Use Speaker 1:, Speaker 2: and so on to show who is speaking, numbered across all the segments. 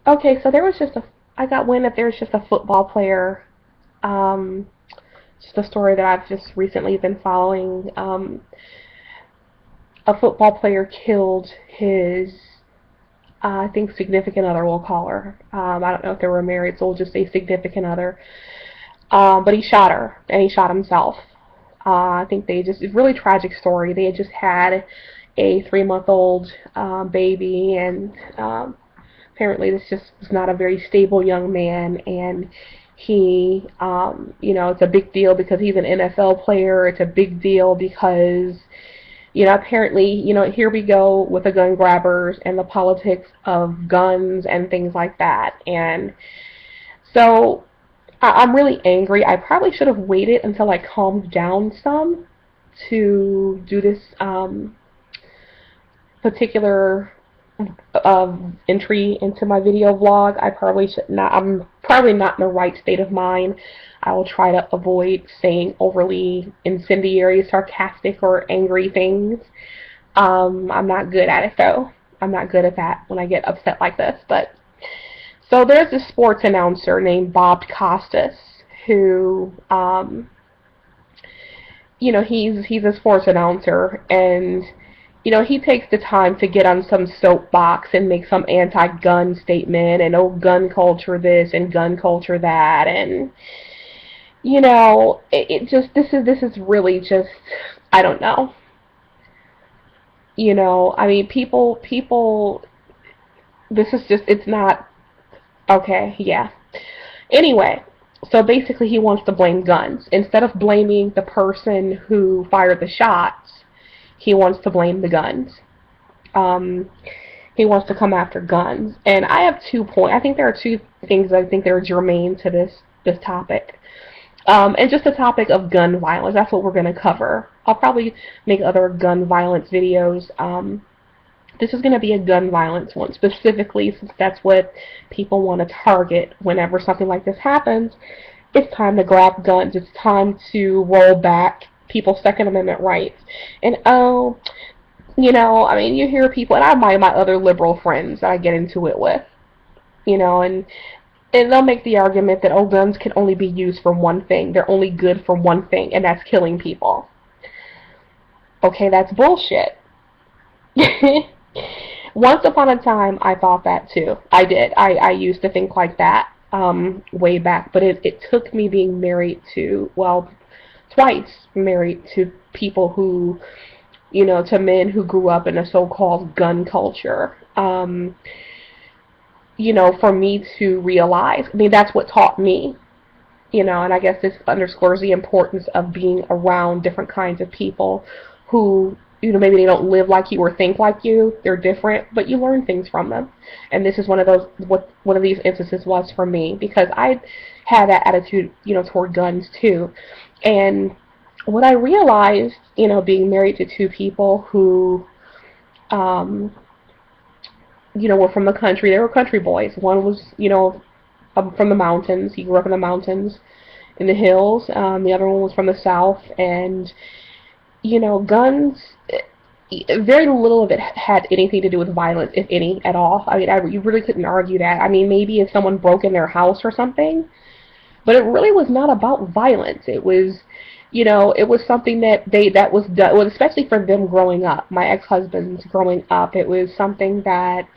Speaker 1: Okay, so there was just a, I got wind that there's just a football player, um, just a story that I've just recently been following. A football player killed his, I think, significant other, we'll call her. I don't know if they were married, so we'll just say significant other. But he shot her, and he shot himself. I think they just, it's a really tragic story. They had just had a 3-month-old baby, and apparently this just was not a very stable young man, and it's a big deal because he's an NFL player. It's a big deal because, apparently, here we go with the gun grabbers and the politics of guns and things like that. And so I'm really angry. I probably should have waited until I calmed down some to do this particular entry into my video vlog. I probably should not. I'm probably not in the right state of mind. I will try to avoid saying overly incendiary, sarcastic, or angry things. I'm not good at it though. I'm not good at that when I get upset like this. But so there's this sports announcer named Bob Costas who, he's a sports announcer, and he takes the time to get on some soapbox and make some anti-gun statement and, oh, gun culture this and gun culture that, and it just, this is really just, I don't know. I mean, people, this is just, it's not okay. Yeah. Anyway, so basically he wants to blame guns instead of blaming the person who fired the shots. He wants to blame the guns. Um, he wants to come after guns. And I have 2 points. I think there are two things that I think that are germane to this topic. And just the topic of gun violence. That's what we're going to cover. I'll probably make other gun violence videos. This is going to be a gun violence one specifically, since that's what people want to target whenever something like this happens. It's time to grab guns. It's time to roll back people's Second Amendment rights. And I mean, you hear people, and I have my other liberal friends that I get into it with, and they'll make the argument that, oh, guns can only be used for one thing. They're only good for one thing, and that's killing people. Okay, that's bullshit. Once upon a time, I thought that too. I did. I used to think like that way back, but it took me being married to, well, twice married to people who, to men who grew up in a so-called gun culture. For me to realize, I mean, that's what taught me, and I guess this underscores the importance of being around different kinds of people who, maybe they don't live like you or think like you. They're different, but you learn things from them. And this is one of those, what one of these instances was for me, because I had that attitude, toward guns too. And what I realized, being married to two people who, were from the country. They were country boys. One was, from the mountains. He grew up in the mountains, in the hills. The other one was from the south. And, guns, very little of it had anything to do with violence, if any, at all. I mean, you really couldn't argue that. I mean, maybe if someone broke in their house or something, but it really was not about violence. It was, it was something that was done, well, especially for them growing up. My ex-husband's growing up, it was something that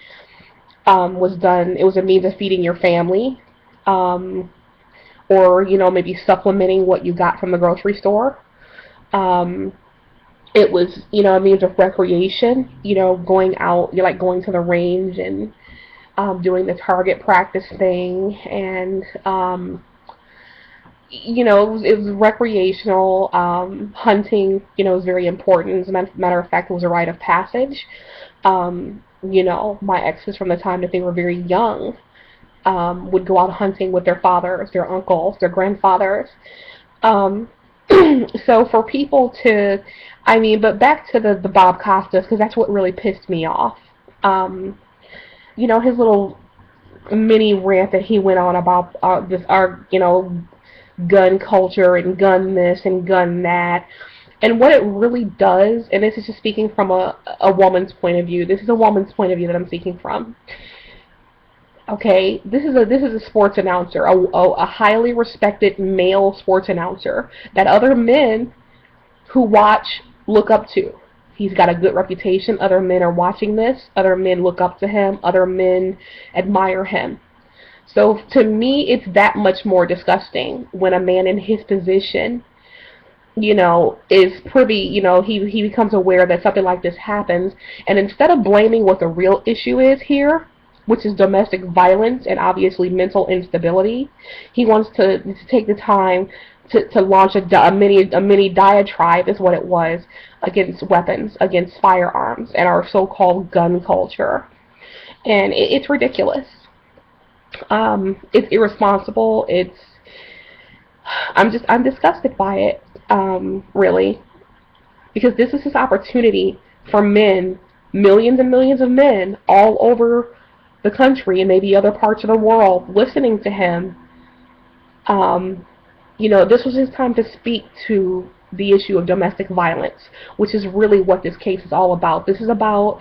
Speaker 1: was done. It was a means of feeding your family, or maybe supplementing what you got from the grocery store. Um, it was, a means of recreation. Going out, like going to the range and doing the target practice thing, and it was recreational. Hunting, was very important. As a matter of fact, it was a rite of passage. My exes, from the time that they were very young, would go out hunting with their fathers, their uncles, their grandfathers. Um, so for people to, I mean, but back to the Bob Costas, because that's what really pissed me off. His little mini rant that he went on about gun culture and gun this and gun that. And what it really does, and this is just speaking from a woman's point of view, this is a woman's point of view that I'm speaking from. Okay, this is a sports announcer, a highly respected male sports announcer that other men who watch look up to. He's got a good reputation. Other men are watching this. Other men look up to him. Other men admire him. So to me, it's that much more disgusting when a man in his position, is privy, he becomes aware that something like this happens, and instead of blaming what the real issue is here, which is domestic violence and obviously mental instability, he wants to take the time to launch a mini diatribe, is what it was, against weapons, against firearms, and our so-called gun culture, and it's ridiculous. It's irresponsible. I'm disgusted by it, really, because this is his opportunity for men, millions and millions of men all over the country and maybe other parts of the world listening to him. Um, this was his time to speak to the issue of domestic violence, which is really what this case is all about. This is about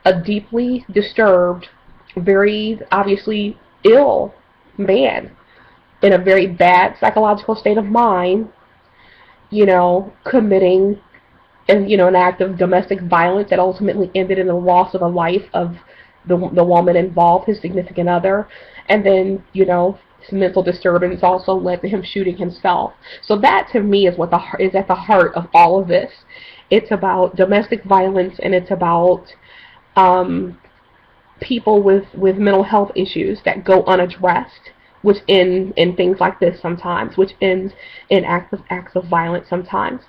Speaker 1: a deeply disturbed, very obviously ill man in a very bad psychological state of mind, committing an act of domestic violence that ultimately ended in the loss of the life of the woman involved, his significant other, and then his mental disturbance also led to him shooting himself. So that to me is what is at the heart of all of this. It's about domestic violence, and it's about um, people with mental health issues that go unaddressed, which end in things like this sometimes, which ends in acts of violence sometimes.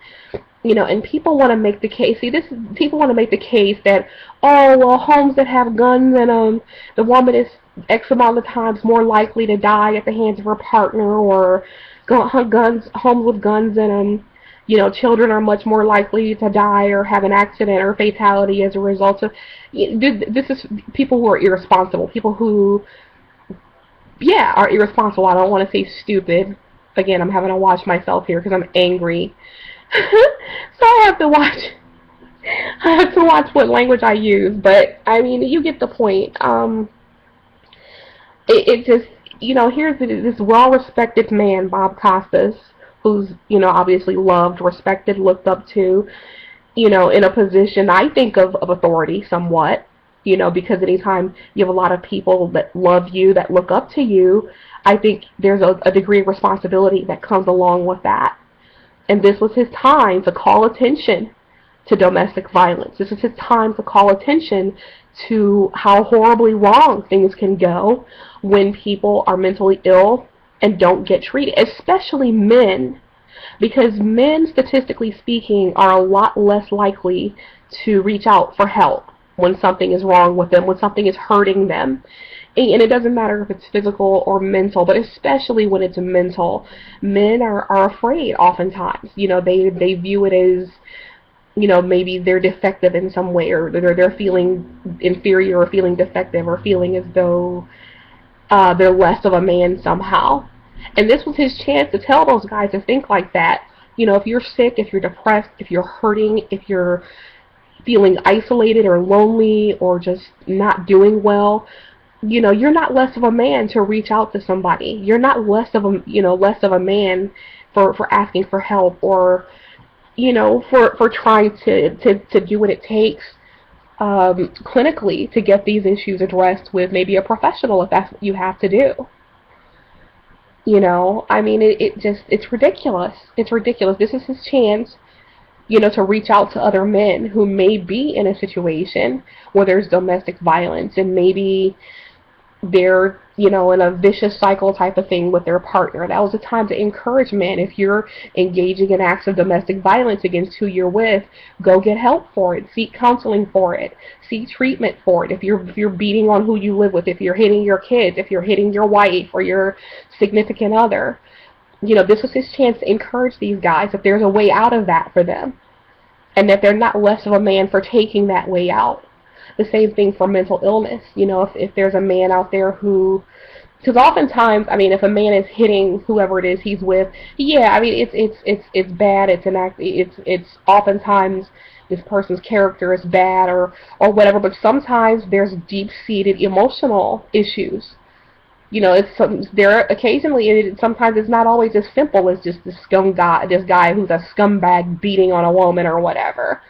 Speaker 1: And people want to make the case. See, people want to make the case that, oh well, homes that have guns in them, the woman is X amount of times more likely to die at the hands of her partner, or homes with guns in them. Children are much more likely to die or have an accident or fatality as a result of. This is people who are irresponsible. People who, yeah, are irresponsible. I don't want to say stupid. Again, I'm having to watch myself here because I'm angry. So I have to watch. I have to watch what language I use. But I mean, you get the point. It just, here's this well-respected man, Bob Costas, who's obviously loved, respected, looked up to, in a position I think of authority somewhat, because anytime you have a lot of people that love you, that look up to you, I think there's a degree of responsibility that comes along with that. And this was his time to call attention to domestic violence. This is his time to call attention to how horribly wrong things can go when people are mentally ill and don't get treated, especially men, because men, statistically speaking, are a lot less likely to reach out for help when something is wrong with them, when something is hurting them. And it doesn't matter if it's physical or mental, but especially when it's mental, men are afraid oftentimes. They view it as, maybe they're defective in some way, or they're feeling inferior, or feeling defective, or feeling as though they're less of a man somehow. And this was his chance to tell those guys to think like that. If you're sick, if you're depressed, if you're hurting, if you're feeling isolated or lonely or just not doing well, you're not less of a man to reach out to somebody. You're not less of a man for asking for help, or for trying to do what it takes clinically to get these issues addressed with maybe a professional, if that's what you have to do. I mean, it's ridiculous. It's ridiculous. This is his chance, to reach out to other men who may be in a situation where there's domestic violence, and maybe they're, in a vicious cycle type of thing with their partner. That was a time to encourage men. If you're engaging in acts of domestic violence against who you're with, go get help for it. Seek counseling for it. Seek treatment for it. If you're beating on who you live with, if you're hitting your kids, if you're hitting your wife or your significant other, this was his chance to encourage these guys that there's a way out of that for them, and that they're not less of a man for taking that way out. The same thing for mental illness. If there's a man out there who, because oftentimes, I mean, if a man is hitting whoever it is he's with, yeah, I mean, it's bad. It's an act. It's oftentimes, this person's character is bad or whatever, but sometimes there's deep-seated emotional issues. You know, it's there occasionally. Sometimes it's not always as simple as just this guy who's a scumbag beating on a woman or whatever.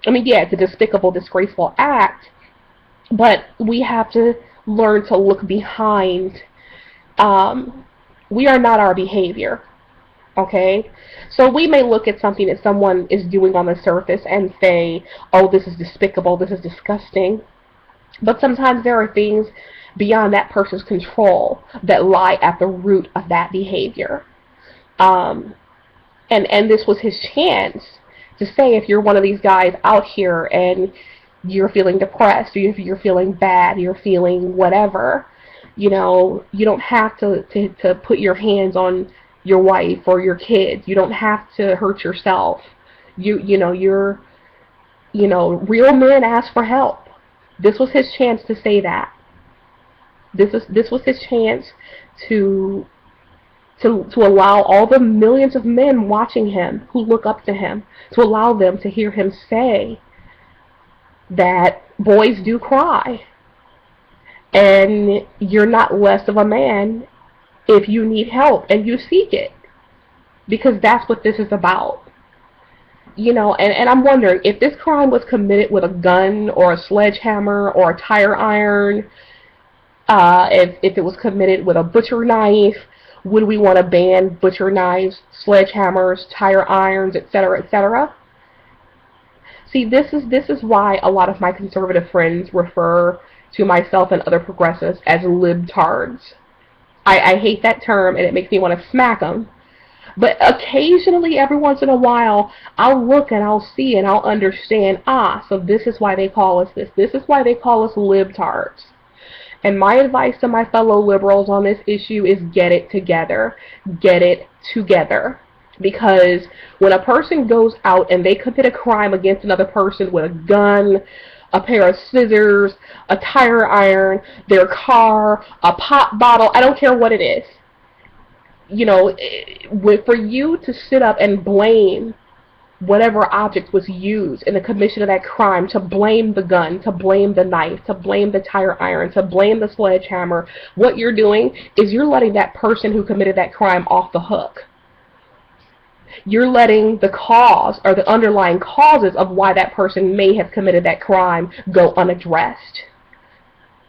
Speaker 1: I mean, yeah, it's a despicable, disgraceful act, but we have to learn to look behind. We are not our behavior. Okay? So we may look at something that someone is doing on the surface and say, oh, this is despicable, this is disgusting. But sometimes there are things beyond that person's control that lie at the root of that behavior. And this was his chance to say, if you're one of these guys out here and you're feeling depressed, or if you're feeling bad, you're feeling whatever, you know, you don't have to put your hands on your wife or your kids. You don't have to hurt yourself. You're real men ask for help. This was his chance to say that. This was his chance to allow all the millions of men watching him who look up to him, to allow them to hear him say that boys do cry, and you're not less of a man if you need help and you seek it, because that's what this is about. You know, and I'm wondering, if this crime was committed with a gun or a sledgehammer or a tire iron, if it was committed with a butcher knife, would we want to ban butcher knives, sledgehammers, tire irons, etc., etc.? See, this is why a lot of my conservative friends refer to myself and other progressives as libtards. I hate that term, and it makes me want to smack them. But occasionally, every once in a while, I'll look and I'll see and I'll understand, so this is why they call us this. This is why they call us libtards. And my advice to my fellow liberals on this issue is get it together. Get it together. Because when a person goes out and they commit a crime against another person with a gun, a pair of scissors, a tire iron, their car, a pop bottle, I don't care what it is. You know, for you to sit up and blame whatever object was used in the commission of that crime, to blame the gun, to blame the knife, to blame the tire iron, to blame the sledgehammer, what you're doing is you're letting that person who committed that crime off the hook. You're letting the cause or the underlying causes of why that person may have committed that crime go unaddressed.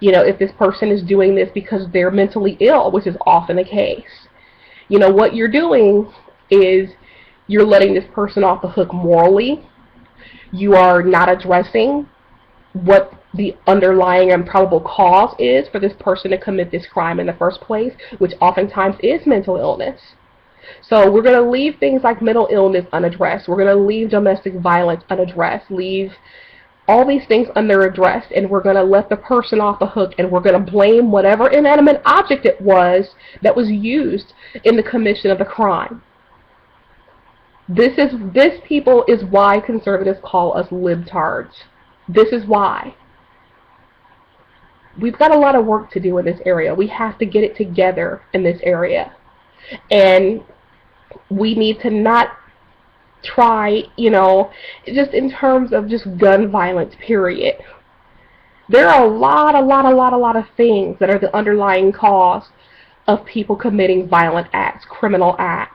Speaker 1: You know, if this person is doing this because they're mentally ill, which is often the case, you know, what you're doing is you're letting this person off the hook morally. You are not addressing what the underlying and probable cause is for this person to commit this crime in the first place, which oftentimes is mental illness. So we're going to leave things like mental illness unaddressed. We're going to leave domestic violence unaddressed, leave all these things underaddressed, and we're going to let the person off the hook, and we're going to blame whatever inanimate object it was that was used in the commission of the crime. This people is why conservatives call us libtards. This is why. We've got a lot of work to do in this area. We have to get it together in this area. And we need to not try, you know, just in terms of just gun violence, period. There are a lot of things that are the underlying cause of people committing violent acts, criminal acts.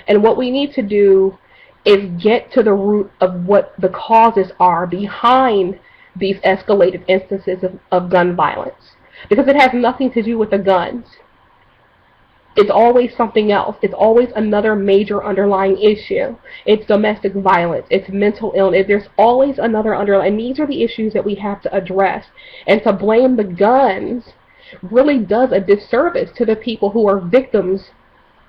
Speaker 1: And what we need to do is get to the root of what the causes are behind these escalated instances of gun violence. Because it has nothing to do with the guns. It's always something else. It's always another major underlying issue. It's domestic violence. It's mental illness. There's always another underlying. And these are the issues that we have to address. And to blame the guns really does a disservice to the people who are victims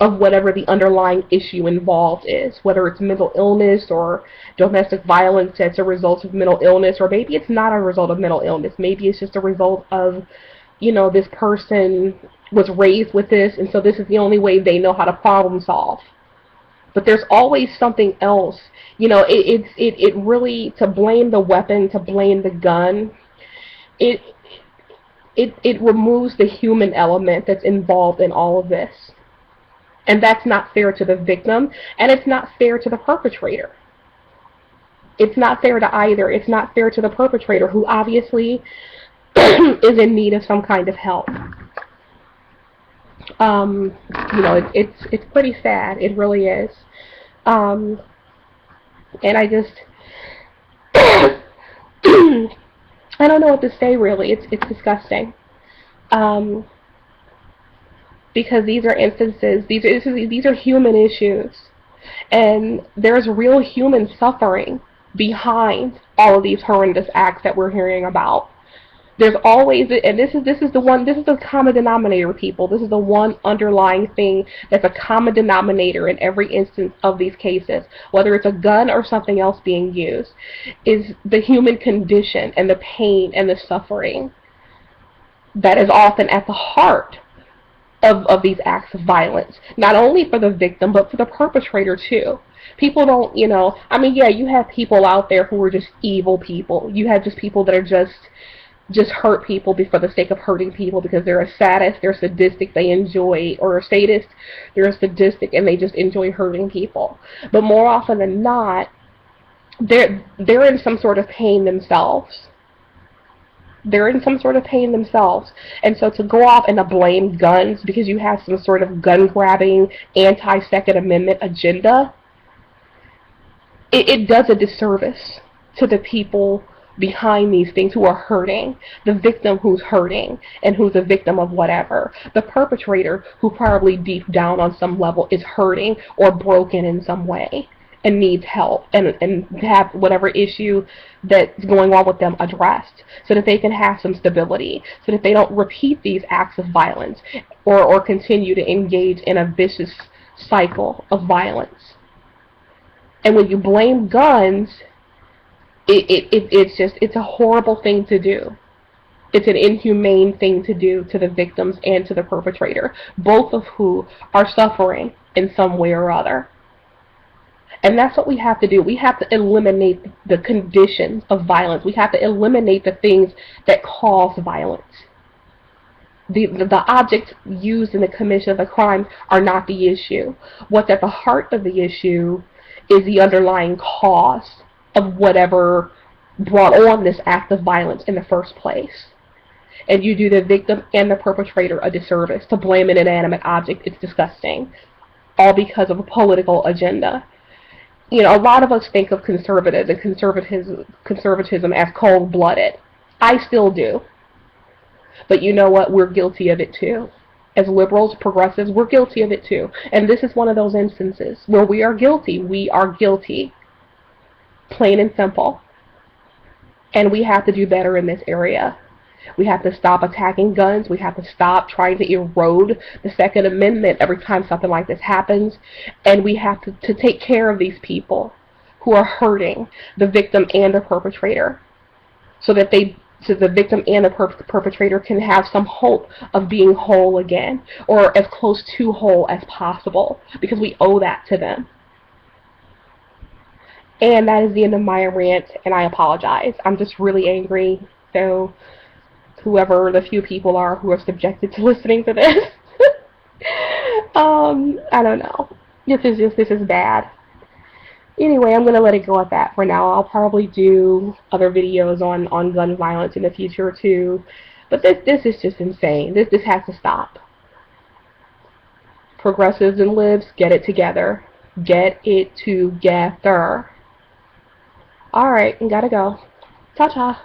Speaker 1: of whatever the underlying issue involved is, whether it's mental illness or domestic violence as a result of mental illness, or maybe it's not a result of mental illness. Maybe it's just a result of, you know, this person was raised with this, and so this is the only way they know how to problem solve. But there's always something else. You know, it really, to blame the weapon, to blame the gun, it removes the human element that's involved in all of this. And that's not fair to the victim, and it's not fair to the perpetrator. It's not fair to either. It's not fair to the perpetrator, who obviously is in need of some kind of help. You know, it's pretty sad. It really is. Um, and I just I don't know what to say, really. It's disgusting. Um, because these are instances. These are human issues, and there's real human suffering behind all of these horrendous acts that we're hearing about. There's always, and this is the common denominator, people. This is the one underlying thing that's a common denominator in every instance of these cases, whether it's a gun or something else being used, is the human condition and the pain and the suffering that is often at the heart of these acts of violence, not only for the victim, but for the perpetrator too. People don't, you know, I mean, yeah, you have people out there who are just evil people. You have just people that are just hurt people for the sake of hurting people, because they're a sadist, they're sadistic, they enjoy, or a sadist, they're a sadistic, and they just enjoy hurting people. But more often than not, they're in some sort of pain themselves. They're in some sort of pain themselves. And so to go off and to blame guns because you have some sort of gun-grabbing, anti-Second Amendment agenda, it does a disservice to the people behind these things who are hurting, the victim who's hurting and who's a victim of whatever, the perpetrator who probably deep down on some level is hurting or broken in some way and needs help and have whatever issue that's going on with them addressed, so that they can have some stability, so that they don't repeat these acts of violence or continue to engage in a vicious cycle of violence. And when you blame guns, it's a horrible thing to do. It's an inhumane thing to do to the victims and to the perpetrator, both of who are suffering in some way or other. And that's what we have to do. We have to eliminate the conditions of violence. We have to eliminate the things that cause violence. The objects used in the commission of the crime are not the issue. What's at the heart of the issue is the underlying cause of whatever brought on this act of violence in the first place. And you do the victim and the perpetrator a disservice to blame an inanimate object. It's disgusting. All because of a political agenda. You know, a lot of us think of conservatives and conservatism as cold-blooded. I still do. But you know what? We're guilty of it too. As liberals, progressives, we're guilty of it too. And this is one of those instances where we are guilty. We are guilty. Plain and simple. And we have to do better in this area. We have to stop attacking guns. We have to stop trying to erode the Second Amendment every time something like this happens. And we have to take care of these people who are hurting, the victim and the perpetrator, so that the victim and the perpetrator can have some hope of being whole again, or as close to whole as possible, because we owe that to them. And that is the end of my rant, and I apologize. I'm just really angry. So whoever the few people are who are subjected to listening to this, I don't know. This is bad. Anyway, I'm gonna let it go at that for now. I'll probably do other videos on gun violence in the future too. But this is just insane. This has to stop. Progressives and libs, get it together. Get it together. Alright, gotta go. Ta-ta.